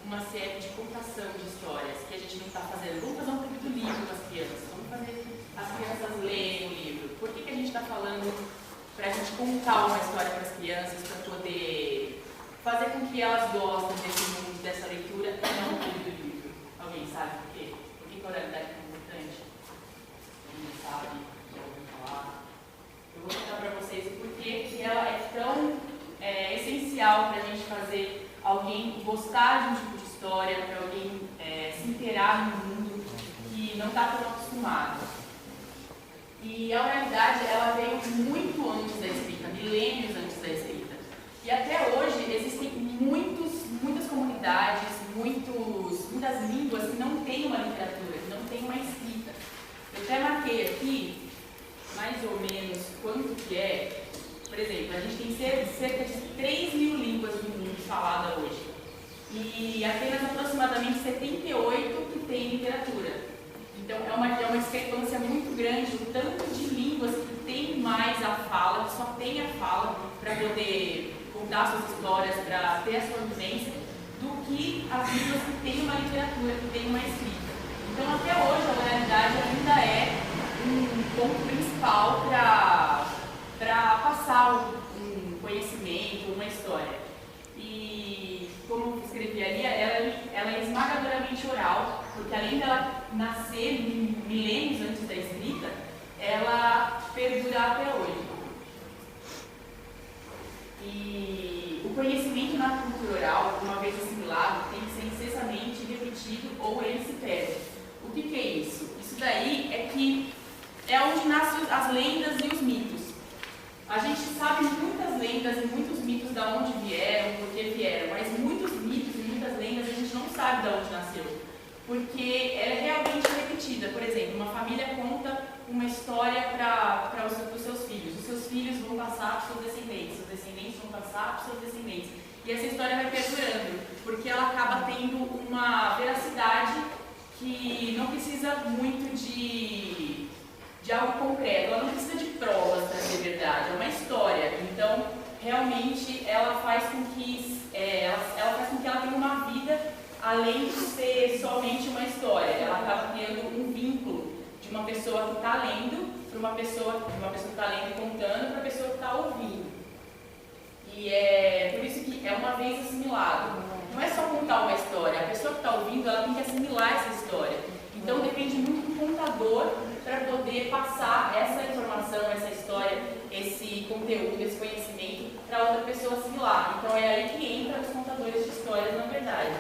uma série de contação de histórias que a gente não está fazendo. Vamos fazer um clube do livro com as crianças, vamos fazer as crianças lerem o livro. Por que a gente está falando para a gente contar uma história para as crianças, para poder fazer com que elas gostem desse mundo, dessa leitura, e não o clube do livro? Alguém sabe por quê? Por que a oralidade é tão importante? Alguém sabe? Já ouviu falar? Eu vou contar para vocês o porquê que ela é tão essencial para a gente fazer alguém gostar de um tipo de história, para alguém se inteirar no mundo que não está tão acostumado. E a oralidade, ela veio muito antes da escrita, milênios antes da escrita. E até hoje existem muitas comunidades, muitas línguas que não têm uma literatura, que não têm uma escrita. Eu até marquei aqui, mais ou menos, quanto que é. Por exemplo, a gente tem cerca de 3 mil línguas no mundo faladas hoje. E apenas aproximadamente 78 que tem literatura. Então é uma discrepância muito grande o tanto de línguas que tem mais a fala, que só tem a fala para poder contar suas histórias, para ter a sua vivência, do que as línguas que têm uma literatura, que tem uma escrita. Então até hoje a oralidade ainda é um ponto principal para passar um conhecimento, uma história. E como eu escrevi ali, ela é esmagadoramente oral, porque além dela nascer milênios antes da escrita, ela perdura até hoje. E o conhecimento na cultura oral, uma vez assimilado, tem que ser incessantemente repetido ou ele se perde. O que é isso? Isso daí é que é onde nascem as lendas e os mitos. A gente sabe muitas lendas e muitos mitos de onde vieram, por que vieram, mas muitos mitos e muitas lendas a gente não sabe de onde nasceu, porque ela é realmente repetida. Por exemplo, uma família conta uma história para os seus filhos. Os seus filhos vão passar para os seus descendentes vão passar para os seus descendentes. E essa história vai perdurando, porque ela acaba tendo uma veracidade que não precisa muito de algo concreto, ela não precisa de provas para ser verdade, é uma história. Então, realmente, ela faz com que ela tenha uma vida além de ser somente uma história. Ela acaba tendo um vínculo de uma pessoa que está lendo para uma pessoa que está lendo e contando para a pessoa que está ouvindo. E é por isso que é uma vez assimilado. Não é só contar uma história, a pessoa que está ouvindo ela tem que assimilar essa história. Então depende muito do contador para poder passar essa informação, essa história, esse conteúdo, esse conhecimento para outra pessoa assimilar. Então é aí que entra os contadores de histórias, na verdade.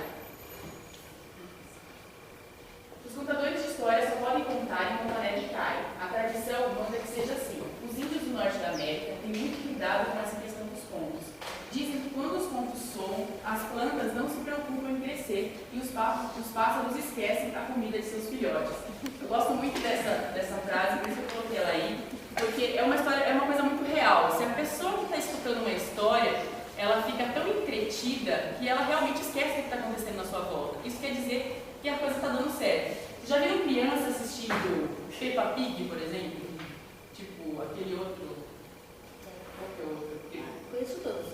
Os contadores de histórias só podem contar em Montané de Caio. A tradição manda que seja assim. Os índios do norte da América têm muito cuidado com essa questão dos contos. Dizem que quando os contos soam, as plantas não se preocupam em crescer e os pássaros esquecem a comida de seus filhotes. Eu gosto muito dessa frase, por isso eu coloquei ela aí, porque é uma coisa muito real. Se a pessoa que está escutando uma história, ela fica tão entretida que ela realmente esquece o que está acontecendo na sua volta. Isso quer dizer que a coisa está dando certo. Já viram crianças assistindo Peppa Pig, por exemplo? Tipo, aquele outro... Qual que é o outro? Conheço todos.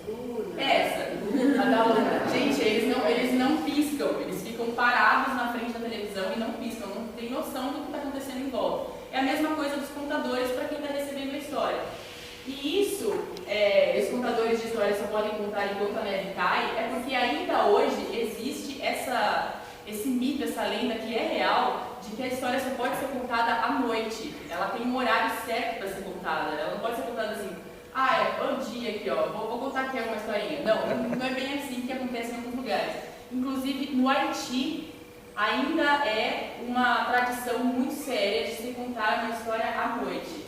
Essa, a da Luna. Gente, eles não piscam, eles ficam parados na frente da televisão e não piscam, não tem noção do que está acontecendo em volta. É a mesma coisa dos contadores para quem está recebendo a história. E isso, os contadores de história só podem contar enquanto a neve cai, é porque ainda hoje existe esse mito, essa lenda que é real, de que a história só pode ser contada à noite. Ela tem um horário certo para ser contada, ela não pode ser contada assim. Bom dia aqui, ó. Vou contar aqui uma historinha. Não é bem assim que acontece em alguns lugares. Inclusive, no Haiti, ainda é uma tradição muito séria de se contar uma história à noite.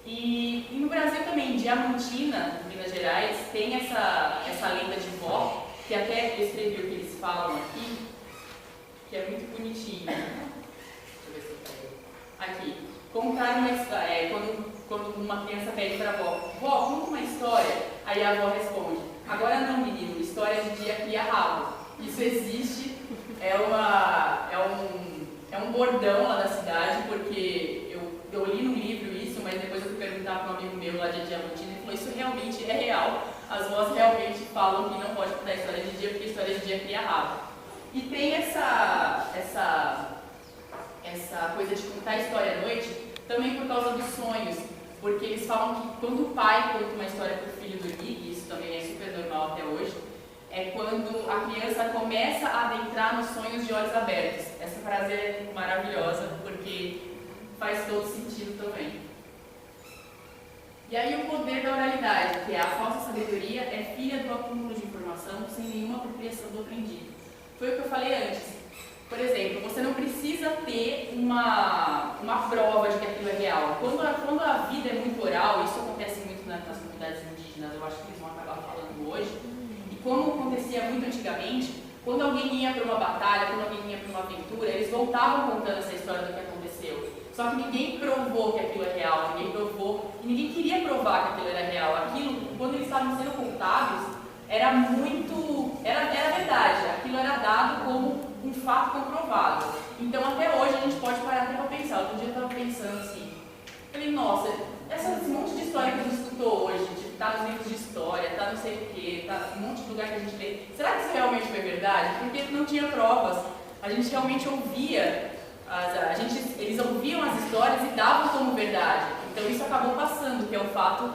E no Brasil também, em Diamantina, Minas Gerais, tem essa lenda de vó, que até eu escrevi o que eles falam aqui, que é muito bonitinho. Deixa eu ver se eu pego. Aqui. Contar uma história, quando uma criança pede para a avó, vó, conta uma história, aí a avó responde, agora não, menino, história de dia cria rabo. Isso existe, é um bordão lá da cidade, porque eu li no livro isso, mas depois eu fui perguntar para um amigo meu lá de Diamantina, ele falou, isso realmente é real, as vós realmente falam que não pode contar história de dia, porque história de dia cria rabo. E tem essa coisa de contar a história à noite também por causa dos sonhos, porque eles falam que quando o pai conta uma história para o filho dormir, isso também é super normal até hoje, é quando a criança começa a adentrar nos sonhos de olhos abertos. Essa frase é maravilhosa, porque faz todo sentido também. E aí o poder da oralidade, que é a falsa sabedoria, é filha do acúmulo de informação sem nenhuma apropriação do aprendido. Foi o que eu falei antes. Por exemplo, você não precisa ter uma prova de que aquilo é real. Quando a vida é muito oral, isso acontece muito nas comunidades indígenas, eu acho que eles vão acabar falando hoje, e como acontecia muito antigamente, quando alguém ia para uma batalha, quando alguém ia para uma aventura, eles voltavam contando essa história do que aconteceu. Só que ninguém provou que aquilo é real, ninguém queria provar que aquilo era real. Aquilo, quando eles estavam sendo contados, era verdade, aquilo era dado como um fato comprovado. Então até hoje a gente pode parar até para pensar. Outro dia eu estava pensando assim, falei, nossa, esse monte de história que a gente escutou hoje, tipo, tá nos livros de história, tá não sei o que, tá um monte de lugar que a gente lê, será que isso realmente foi verdade? Porque não tinha provas, a gente realmente ouvia, eles ouviam as histórias e davam como verdade. Então isso acabou passando, que é o fato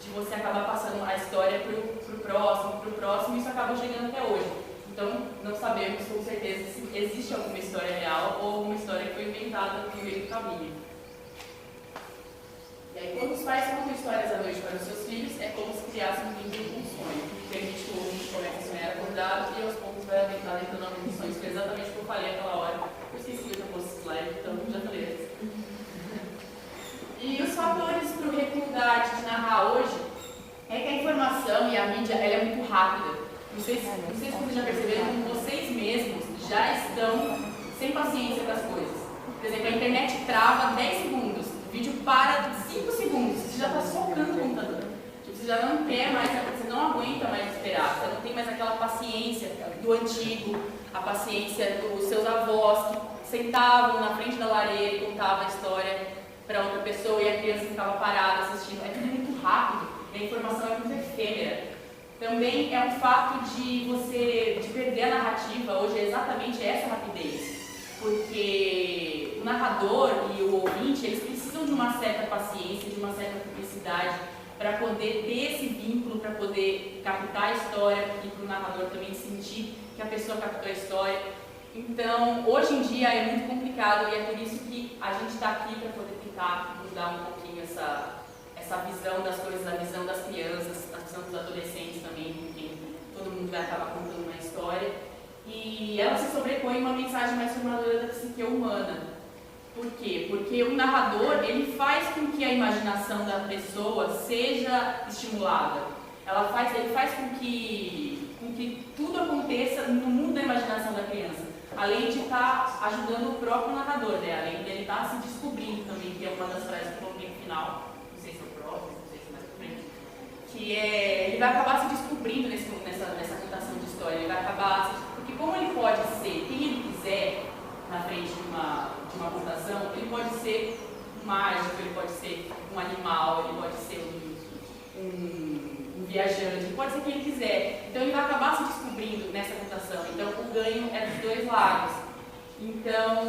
de você acabar passando a história pro próximo, e isso acabou chegando até hoje. Então, não sabemos com certeza se existe alguma história real ou alguma história que foi inventada no meio do caminho. E aí, quando os pais contam histórias à noite para os seus filhos, é como se criassem um vínculo com um sonho. Permite que o ouvinte comece a sonhar acordado e aos poucos vai adentrando em alguns sonhos. Foi exatamente o que eu falei aquela hora. Eu esqueci que eu pôs esse slide, então já falei antes. E os fatores para o recuo da arte de narrar hoje é que a informação e a mídia ela é muito rápida. Não sei se vocês já perceberam, como vocês mesmos já estão sem paciência das coisas. Por exemplo, a internet trava 10 segundos, o vídeo para 5 segundos, você já está socando o computador. Tipo, você já não quer mais, você não aguenta mais esperar, você não tem mais aquela paciência do antigo, a paciência dos seus avós que sentavam na frente da lareira e contavam a história para outra pessoa e a criança ficava parada assistindo. É tudo muito rápido e a informação é muito efêmera. Também é um fato de perder a narrativa hoje, é exatamente essa rapidez. Porque o narrador e o ouvinte, eles precisam de uma certa paciência, de uma certa publicidade para poder ter esse vínculo, para poder captar a história e para o narrador também sentir que a pessoa captou a história. Então, hoje em dia é muito complicado e é por isso que a gente está aqui para poder tentar mudar um pouquinho essa visão das coisas, a visão das crianças, a visão dos adolescentes também, com quem todo mundo vai acabar contando uma história. E ela se sobrepõe uma mensagem mais formadora da psique humana. Por quê? Porque o narrador, ele faz com que a imaginação da pessoa seja estimulada. Ele faz com que tudo aconteça no mundo da imaginação da criança. Além de estar ajudando o próprio narrador, né? Além de ele estar se descobrindo também, que é uma das frases que eu coloquei no final. Que ele vai acabar se descobrindo nessa contação de história, ele vai acabar, porque como ele pode ser quem ele quiser na frente de uma contação, ele pode ser um mágico, ele pode ser um animal, ele pode ser um viajante, ele pode ser quem ele quiser, então ele vai acabar se descobrindo nessa contação, então o ganho é dos dois lados. Então,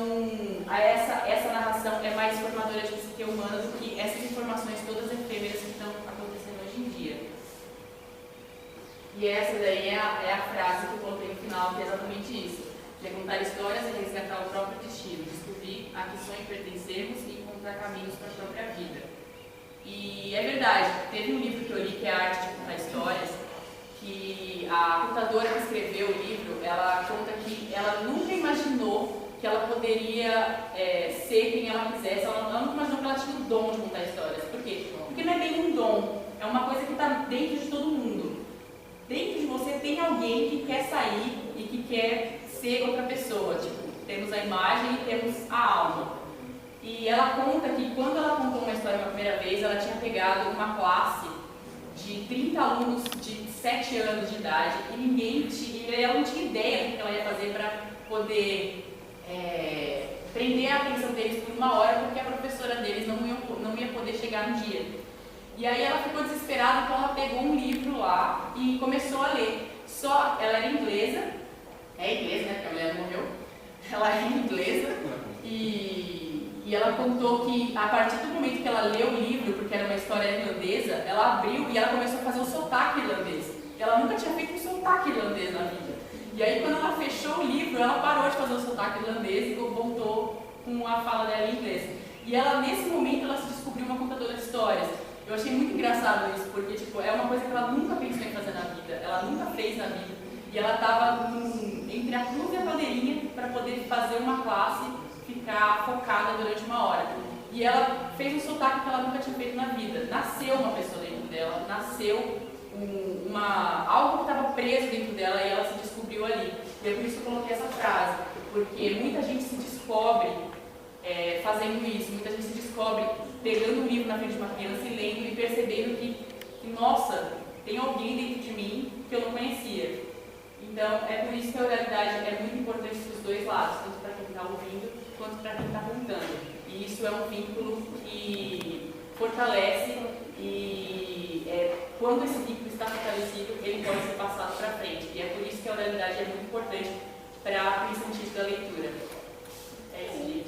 essa narração é mais formadora de psique humana do que essas informações todas efêmeras que estão acontecendo hoje em dia. E essa daí é a frase que eu coloquei no final, que é exatamente isso. Que é contar histórias e resgatar o próprio destino, descobrir a que sonho pertencemos e encontrar caminhos para a própria vida. E é verdade, teve um livro que eu li, que é a Arte de Contar Histórias, que a contadora que escreveu o livro, ela conta que ela nunca imaginou que ela poderia ser quem ela quisesse, ela nunca imaginou que ela tinha o dom de contar histórias. Por quê? Porque não é bem um dom, é uma coisa que está dentro de todo mundo. Dentro de você tem alguém que quer sair e que quer ser outra pessoa. Tipo, temos a imagem e temos a alma. E ela conta que quando ela contou uma história pela primeira vez, ela tinha pegado uma classe de 30 alunos de 7 anos de idade e ela não tinha ideia do que ela ia fazer para poder prender a atenção deles por uma hora, porque a professora deles não ia poder chegar no dia. E aí ela ficou desesperada, então ela pegou um livro lá e começou a ler. Ela era inglesa, é inglesa, né, porque a mulher ela é inglesa e ela contou que a partir do momento que ela leu o livro, porque era uma história irlandesa, ela abriu e ela começou a fazer o sotaque irlandês. Ela nunca tinha feito um sotaque irlandês na vida. E aí quando ela fechou o livro, ela parou de fazer o sotaque irlandês e voltou com a fala dela em inglês. E ela, nesse momento, ela se descobriu uma contadora de histórias. Eu achei muito engraçado isso, porque tipo, é uma coisa que ela nunca pensou em fazer na vida, ela nunca fez na vida. E ela estava entre a cruz e a bandeirinha para poder fazer uma classe, ficar focada durante uma hora. E ela fez um sotaque que ela nunca tinha feito na vida. Nasceu uma pessoa dentro dela, nasceu algo que estava preso dentro dela e ela se descobriu ali. E é por isso que eu coloquei essa frase, porque muita gente se descobre fazendo isso, muita gente se descobre pegando um livro na frente de uma criança e lendo e percebendo que nossa, tem alguém dentro de mim que eu não conhecia. Então, é por isso que a oralidade é muito importante para os dois lados, tanto para quem está ouvindo quanto para quem está contando. E isso é um vínculo que fortalece e quando esse vínculo está fortalecido, ele pode ser passado para frente. E é por isso que a oralidade é muito importante para o incentivo da leitura. É isso.